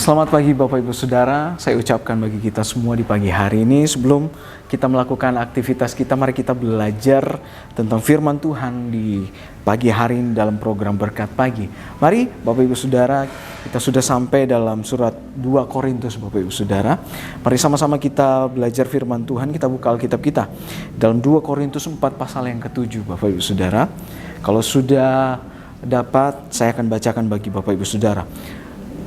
Selamat pagi Bapak Ibu Saudara, saya ucapkan bagi kita semua di pagi hari ini. Sebelum kita melakukan aktivitas kita, mari kita belajar tentang firman Tuhan di pagi hari ini dalam program Berkat Pagi. Mari Bapak Ibu Saudara, kita sudah sampai dalam surat 2 Korintus Bapak Ibu Saudara. Mari sama-sama kita belajar firman Tuhan, kita buka Alkitab kita. Dalam 2 Korintus 4 pasal yang ke-7 Bapak Ibu Saudara. Kalau sudah dapat, saya akan bacakan bagi Bapak Ibu Saudara.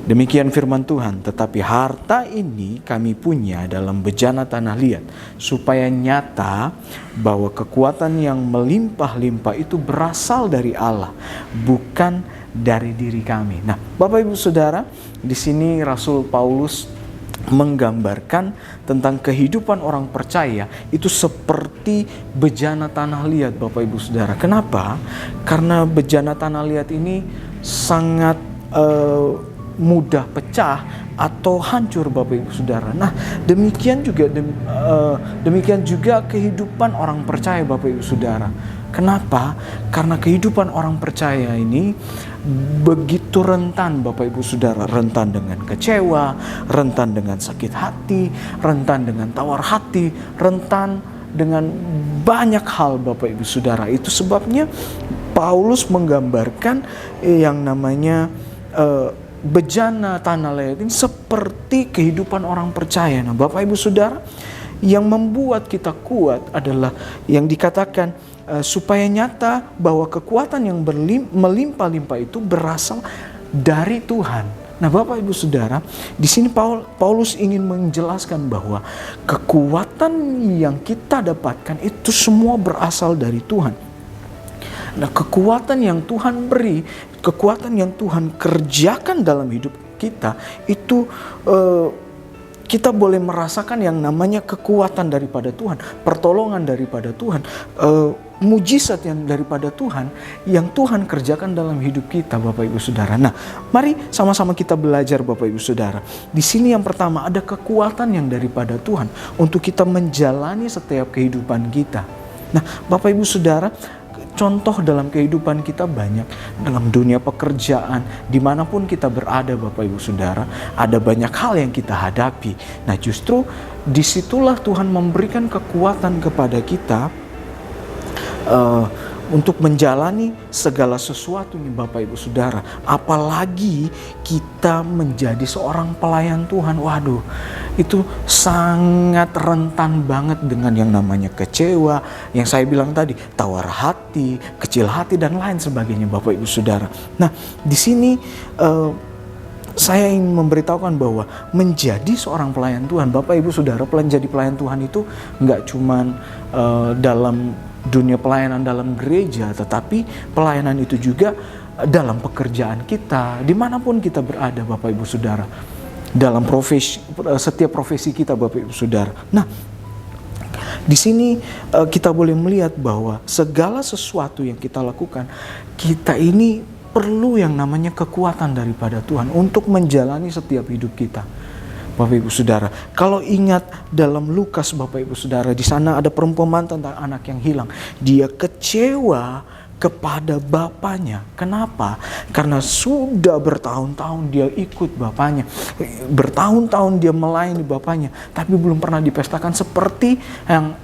Demikian firman Tuhan, tetapi harta ini kami punya dalam bejana tanah liat, supaya nyata bahwa kekuatan yang melimpah-limpah itu berasal dari Allah, bukan dari diri kami. Nah, Bapak Ibu Saudara, di sini Rasul Paulus menggambarkan tentang kehidupan orang percaya itu seperti bejana tanah liat, Bapak Ibu Saudara. Kenapa? Karena bejana tanah liat ini sangat mudah pecah atau hancur Bapak Ibu Saudara. Nah, demikian juga kehidupan orang percaya Bapak Ibu Saudara. Kenapa? Karena kehidupan orang percaya ini begitu rentan Bapak Ibu Saudara, rentan dengan kecewa, rentan dengan sakit hati, rentan dengan tawar hati, rentan dengan banyak hal Bapak Ibu Saudara. Itu sebabnya Paulus menggambarkan yang namanya bejana tanah liat ini seperti kehidupan orang percaya. Nah, Bapak Ibu Saudara, yang membuat kita kuat adalah yang dikatakan supaya nyata bahwa kekuatan yang melimpah-limpah itu berasal dari Tuhan. Nah, Bapak Ibu Saudara, di sini Paulus ingin menjelaskan bahwa kekuatan yang kita dapatkan itu semua berasal dari Tuhan. Nah, kekuatan yang Tuhan beri, kekuatan yang Tuhan kerjakan dalam hidup kita, itu kita boleh merasakan yang namanya kekuatan daripada Tuhan, pertolongan daripada Tuhan, mujizat yang daripada Tuhan, yang Tuhan kerjakan dalam hidup kita Bapak Ibu Saudara. Nah, mari sama-sama kita belajar Bapak Ibu Saudara. Di sini yang pertama ada kekuatan yang daripada Tuhan untuk kita menjalani setiap kehidupan kita. Nah, Bapak Ibu Saudara, contoh dalam kehidupan kita banyak, dalam dunia pekerjaan, dimanapun kita berada Bapak Ibu Saudara, ada banyak hal yang kita hadapi. Nah, justru disitulah Tuhan memberikan kekuatan kepada kita untuk menjalani segala sesuatu nih Bapak Ibu Saudara. Apalagi kita menjadi seorang pelayan Tuhan. Waduh, itu sangat rentan banget dengan yang namanya kecewa, yang saya bilang tadi, tawar hati, kecil hati dan lain sebagainya Bapak Ibu Saudara. Nah, di sini saya ingin memberitahukan bahwa menjadi seorang pelayan Tuhan, Bapak Ibu Saudara, menjadi pelayan Tuhan itu nggak cuman dalam dunia pelayanan dalam gereja, tetapi pelayanan itu juga dalam pekerjaan kita, dimanapun kita berada Bapak Ibu Saudara, dalam setiap profesi kita Bapak Ibu Saudara. Nah, di sini kita boleh melihat bahwa segala sesuatu yang kita lakukan, kita ini perlu yang namanya kekuatan daripada Tuhan untuk menjalani setiap hidup kita. Bapak Ibu Saudara, kalau ingat dalam Lukas Bapak Ibu Saudara, di sana ada perumpamaan tentang anak yang hilang. Dia kecewa kepada bapaknya. Kenapa? Karena sudah bertahun-tahun dia ikut bapaknya, bertahun-tahun dia melayani bapaknya, tapi belum pernah dipestakan seperti yang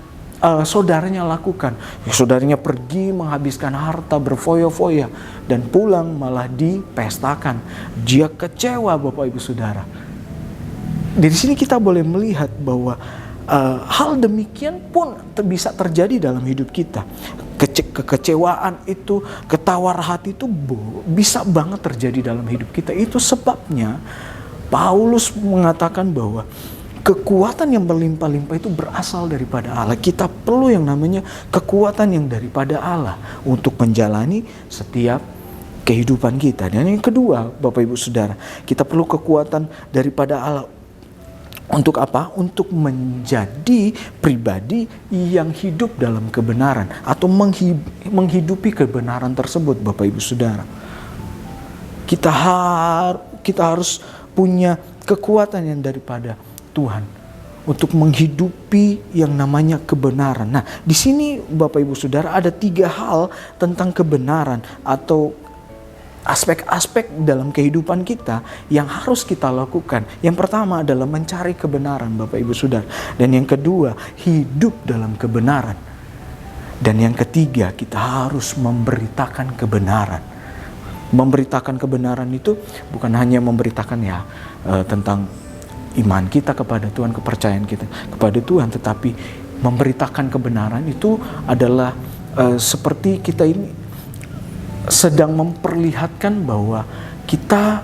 saudaranya lakukan. Saudaranya pergi menghabiskan harta berfoya-foya dan pulang malah dipestakan. Dia kecewa Bapak Ibu Saudara. Di sini kita boleh melihat bahwa hal demikian pun bisa terjadi dalam hidup kita. Kekecewaan itu, ketawar hati itu bisa banget terjadi dalam hidup kita. Itu sebabnya Paulus mengatakan bahwa kekuatan yang berlimpah-limpah itu berasal daripada Allah. Kita perlu yang namanya kekuatan yang daripada Allah untuk menjalani setiap kehidupan kita. Dan yang kedua, Bapak Ibu Saudara, kita perlu kekuatan daripada Allah. Untuk apa? Untuk menjadi pribadi yang hidup dalam kebenaran atau menghidupi kebenaran tersebut Bapak Ibu Saudara. Kita harus punya kekuatan yang daripada Tuhan untuk menghidupi yang namanya kebenaran. Nah, di sini Bapak Ibu Saudara ada 3 hal tentang kebenaran atau aspek-aspek dalam kehidupan kita yang harus kita lakukan. Yang pertama adalah mencari kebenaran, Bapak Ibu Saudara. Dan yang kedua, hidup dalam kebenaran. Dan yang ketiga, kita harus memberitakan kebenaran. Memberitakan kebenaran itu bukan hanya memberitakan tentang iman kita kepada Tuhan, kepercayaan kita kepada Tuhan, tetapi memberitakan kebenaran itu adalah seperti kita ini sedang memperlihatkan bahwa kita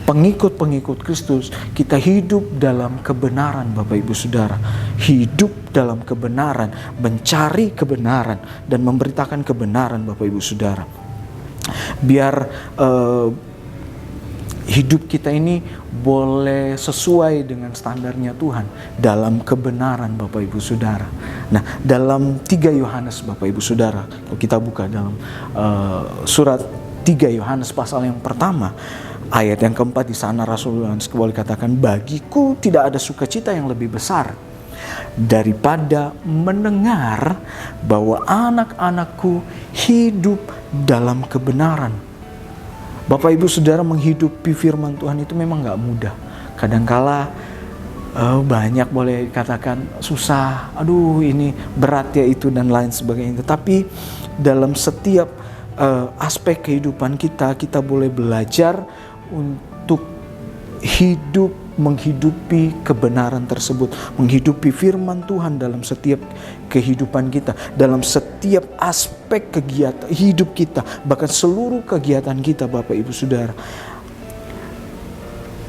pengikut-pengikut Kristus, kita hidup dalam kebenaran, Bapak Ibu Saudara. Hidup dalam kebenaran, mencari kebenaran dan memberitakan kebenaran, Bapak Ibu Saudara. Biar hidup kita ini boleh sesuai dengan standarnya Tuhan dalam kebenaran, Bapak Ibu Saudara. Nah, dalam 3 Yohanes, Bapak Ibu Saudara, kalau kita buka dalam surat 3 Yohanes pasal yang pertama, ayat yang keempat, di sana Rasul Yohanes boleh katakan, bagiku tidak ada sukacita yang lebih besar daripada mendengar bahwa anak-anakku hidup dalam kebenaran. Bapak Ibu Saudara, menghidupi firman Tuhan itu memang gak mudah. Kadangkala banyak boleh katakan susah, aduh ini berat ya itu dan lain sebagainya. Tetapi dalam setiap aspek kehidupan kita boleh belajar untuk menghidupi kebenaran tersebut, menghidupi firman Tuhan dalam setiap kehidupan kita, dalam setiap aspek kegiatan hidup kita, bahkan seluruh kegiatan kita, Bapak Ibu Saudara.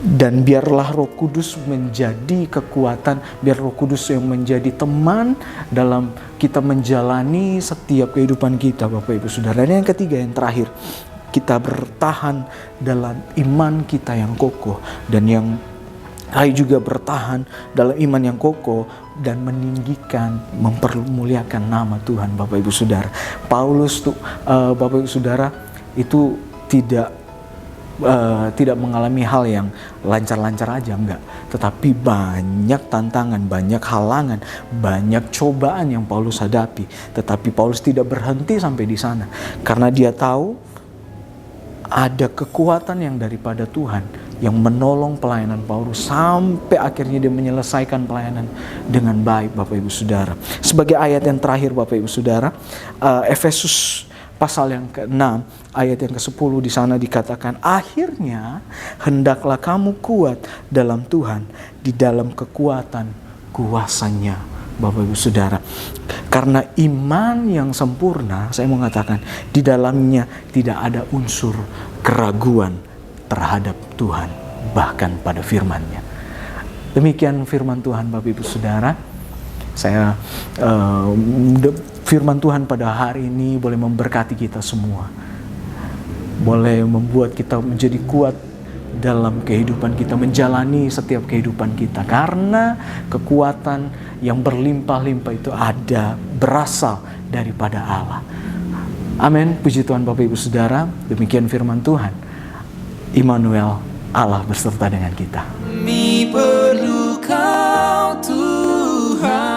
Dan biarlah Roh Kudus menjadi kekuatan, biar Roh Kudus yang menjadi teman dalam kita menjalani setiap kehidupan kita, Bapak Ibu Saudara. Dan yang ketiga, yang terakhir, kita bertahan dalam iman kita yang kokoh, dan yang juga bertahan dalam iman yang kokoh dan meninggikan, mempermuliakan nama Tuhan, Bapak Ibu Saudara. Paulus tuh, Bapak Ibu Saudara, itu tidak mengalami hal yang lancar-lancar aja, enggak. Tetapi banyak tantangan, banyak halangan, banyak cobaan yang Paulus hadapi. Tetapi Paulus tidak berhenti sampai di sana, karena dia tahu ada kekuatan yang daripada Tuhan yang menolong pelayanan Paulus sampai akhirnya dia menyelesaikan pelayanan dengan baik, Bapak Ibu Saudara. Sebagai ayat yang terakhir, Bapak Ibu Saudara, Efesus pasal yang ke-6 ayat yang ke-10, di sana dikatakan, akhirnya hendaklah kamu kuat dalam Tuhan, di dalam kekuatan kuasanya, Bapak Ibu Saudara. Karena iman yang sempurna, saya mau mengatakan, di dalamnya tidak ada unsur keraguan terhadap Tuhan, bahkan pada firman-Nya. Demikian firman Tuhan, Bapak Ibu Saudara. Saya firman Tuhan pada hari ini boleh memberkati kita semua, boleh membuat kita menjadi kuat dalam kehidupan kita, menjalani setiap kehidupan kita, karena kekuatan yang berlimpah-limpah itu berasal daripada Allah. Amin. Puji Tuhan, Bapak Ibu Saudara. Demikian firman Tuhan. Immanuel, Allah beserta dengan kita. Mi perlu Kau Tuhan.